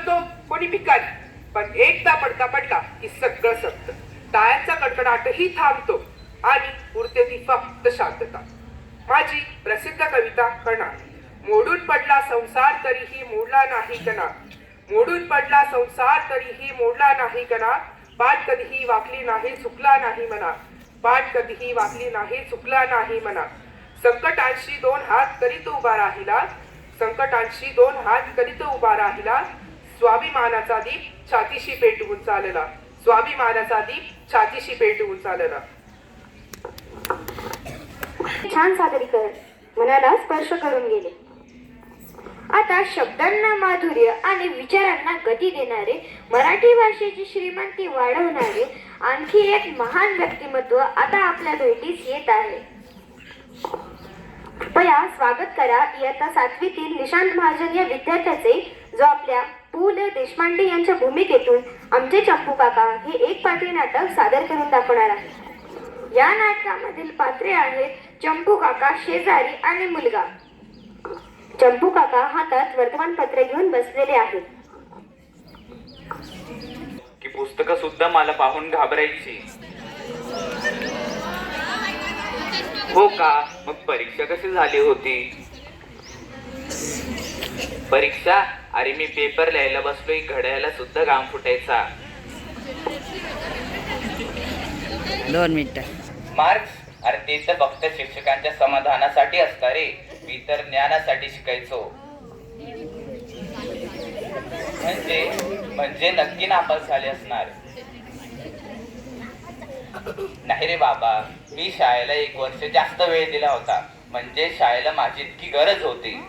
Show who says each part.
Speaker 1: म्हणतो कोणी भिकारी, पण एकदा पडका पडला की सगळं संपतं. टाळ्यांचा कडकडाटही थांबतो आणि उरते ती फक्त शांतता. माझी प्रसिद्ध कविता कणा. मोडून पडला संसार तरीही मोडला नाही कणा. मोडून पडला संसार तरीही मोडला नाही कणा. पाठ कधीही वाकली नाही चुकला नाही म्हणा. पाठ कधीही वाकली नाही चुकला नाही म्हणा. संकटांशी दोन हात करीत उभा राहिला. संकटांशी दोन हात करीत उभा राहिला. स्वाभिमानाचा दीप छातीशी पेटवून चालला. स्वाभिमानाचा दीप छातीशी पेटवून चालला.
Speaker 2: छान सादरीकरण मनाला स्पर्श करून गेले. आता शब्दांना माधुर्य आणि विचारांना गती देणारे, मराठी भाषेची श्रीमंती वाढवणारे आणखी एक महान व्यक्तिमत्व आता आपल्या भेटीस येत आहे. कृपया स्वागत करा इयत्ता 7वीतील निशांत महाजन या विद्यार्थ्याचे, जो आपल्या पु ल देशपांडे यांच्या भूमिकेतून आमचे चंपू काका हे एक पात्री नाटक सादर करून दाखवणार आहे. या नाटकामधील पात्रे आहेत चंपू काका, शेजारी आणि मुलगा. चंपू काका हातात वर्तमानपत्र घेऊन बसलेले आहेत.
Speaker 3: की पुस्तकं सुद्धा मला पाहून घाबरायची. हो का? मग परीक्षा कशी झाली होती? परीक्षा? अरे मी पेपर लिहायला बसलोय, घड्याला सुद्धा घाम फुटायचा.
Speaker 4: 2 मिनिटं.
Speaker 3: मार्क्स? अरे ते तर फक्त शिक्षकांच्या समाधानासाठी असतं रे. मी तर ज्ञानासाठी शिकायचो. म्हणजे नक्की नापास झाले असणार. नाही रे बाबा, मी शाळेला 1 वर्ष जास्त वेळ दिला होता. म्हणजे शाळेला माझी इतकी गरज होती.